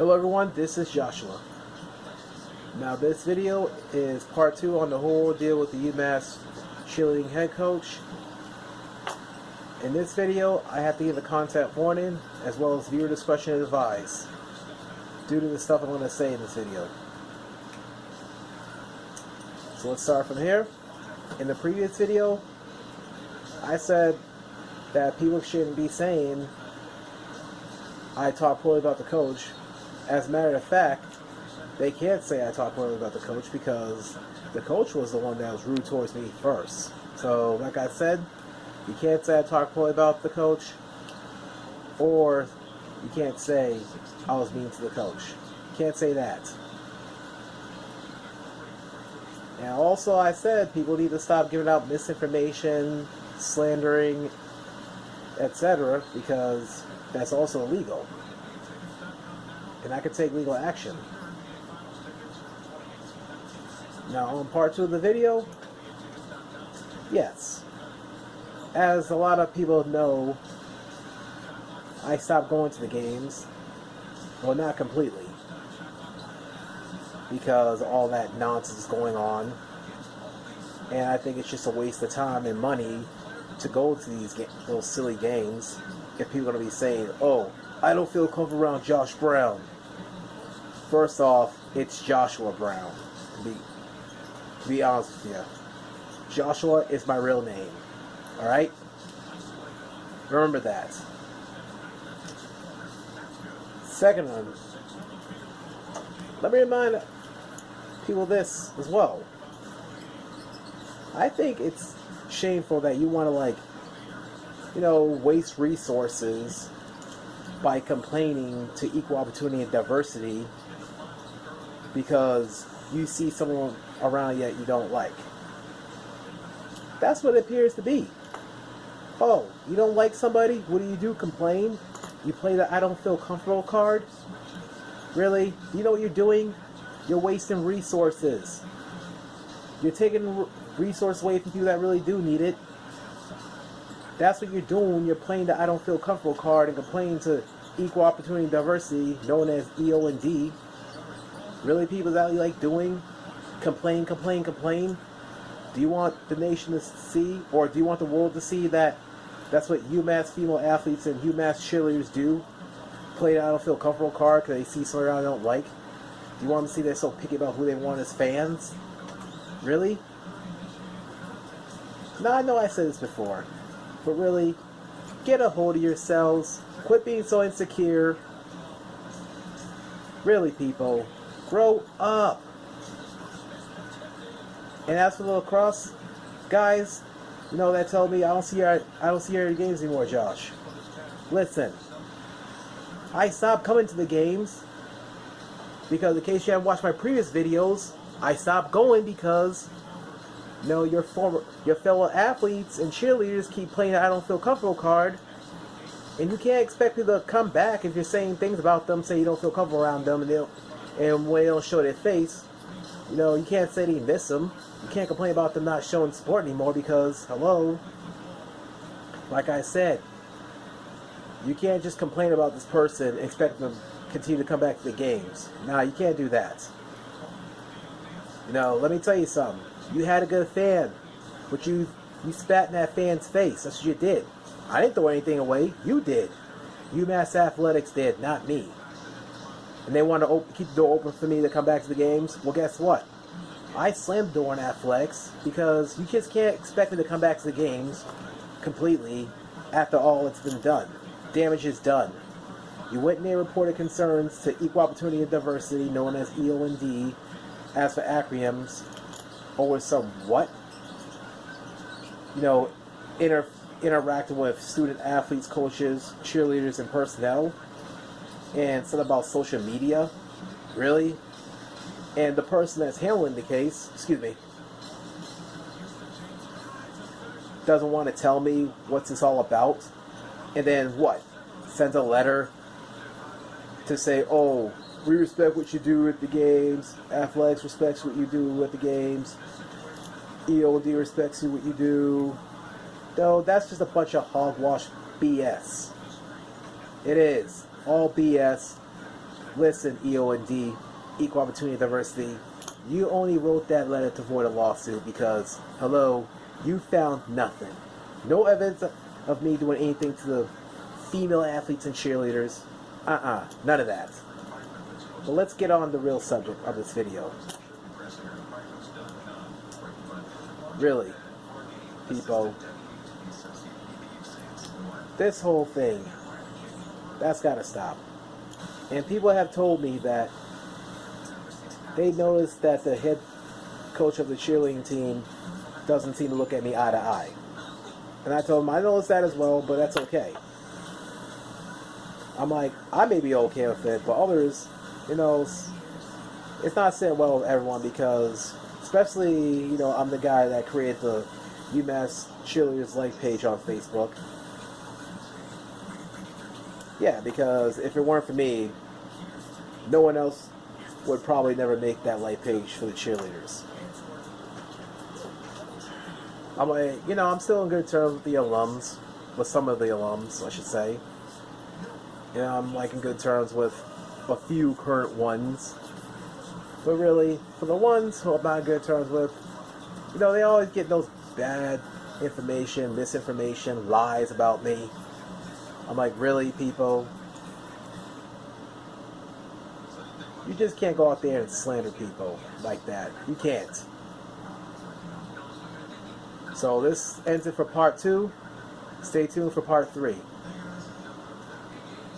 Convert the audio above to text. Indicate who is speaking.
Speaker 1: Hello everyone, this is Joshua. Now this video is part 2 on the whole deal with the UMass cheerleading head coach. In this video, I have to give a content warning as well as viewer discretion advised due to the stuff I'm going to say in this video. So let's start from here. In the previous video, I said that people shouldn't be saying I talk poorly about the coach. As a matter of fact, they can't say I talk poorly about the coach because the coach was the one that was rude towards me first. So, like I said, you can't say I talk poorly about the coach, or you can't say I was mean to the coach. You can't say that. Now, also, I said people need to stop giving out misinformation, slandering, etc., because that's also illegal. And I could take legal action. Now, on part 2 of the video, yes. As a lot of people know, I stopped going to the games. Well, not completely, because all that nonsense is going on. And I think it's just a waste of time and money to go to those silly games if people are going to be saying, oh, I don't feel comfortable around Josh Brown. First off, it's Joshua Brown, to be honest with you. Joshua is my real name, alright? Remember that. Second one, let me remind people this as well. I think it's shameful that you want to, waste resources by complaining to equal opportunity and diversity because you see someone around you that you don't like. That's what it appears to be. Oh, you don't like somebody? What do? Complain? You play the I don't feel comfortable card? Really? You know what you're doing? You're wasting resources. You're taking resources away from people that really do need it. That's what you're doing when you're playing the I don't feel comfortable card and complaining to equal opportunity and diversity, known as EO and D. Really, people that you like doing? Complain. Do you want the nation to see, or do you want the world to see that that's what UMass female athletes and UMass cheerleaders do? Play the I don't feel comfortable card because they see something around they don't like? Do you want them to see they're so picky about who they want as fans? Really? Now, I know I said this before, but really, get a hold of yourselves. Quit being so insecure. Really, people, grow up. And as for the lacrosse guys, that tell me I don't see you at games anymore, Josh. Listen, I stopped coming to the games because, in case you haven't watched my previous videos, I stopped going because your fellow athletes and cheerleaders keep playing the I don't feel comfortable card, and you can't expect people to come back if you're saying things about them, say you don't feel comfortable around them, and when they don't show their face, you can't say that you miss them. You can't complain about them not showing support anymore because, hello, like I said, you can't just complain about this person and expect them to continue to come back to the games. Nah, you can't do that. Let me tell you something. You had a good fan, but you spat in that fan's face. That's what you did. I didn't throw anything away. You did. UMass Athletics did, not me. And they want to keep the door open for me to come back to the games. Well, guess what? I slammed the door on athletics because you kids can't expect me to come back to the games completely after all it's been done. Damage is done. You went in there and reported concerns to equal opportunity and diversity, known as EO and D, as for acronyms, over some what? Interacting with student athletes, coaches, cheerleaders, and personnel, and something about social media. Really? And the person that's handling the case, doesn't want to tell me what's this all about, and then what? Sends a letter to say, oh, we respect what you do at the games, athletics respects what you do at the games, EOD respects what you do. No, that's just a bunch of hogwash BS. It is. All BS. listen, EOD, Equal Opportunity Diversity, you only wrote that letter to avoid a lawsuit because, hello, you found nothing. No evidence of me doing anything to the female athletes and cheerleaders. None of that. But let's get on the real subject of this video. Really, people, this whole thing, that's gotta stop. And people have told me that they noticed that the head coach of the cheerleading team doesn't seem to look at me eye to eye. And I told them, I noticed that as well, but that's okay. I'm like, I may be okay with it, but others, you know, it's not sitting well with everyone because, especially, you know, I'm the guy that created the UMass Cheerleaders Like page on Facebook. Yeah, because if it weren't for me, no one else would probably never make that like page for the cheerleaders. I'm like, you know, I'm still in good terms with the alums, with some of the alums, I should say. You know, I'm like in good terms with a few current ones. But really, for the ones who I'm not in good terms with, you know, they always get those bad information, misinformation, lies about me. I'm like, really, people? You just can't go out there and slander people like that. You can't. So this ends it for part 2. Stay tuned for part 3.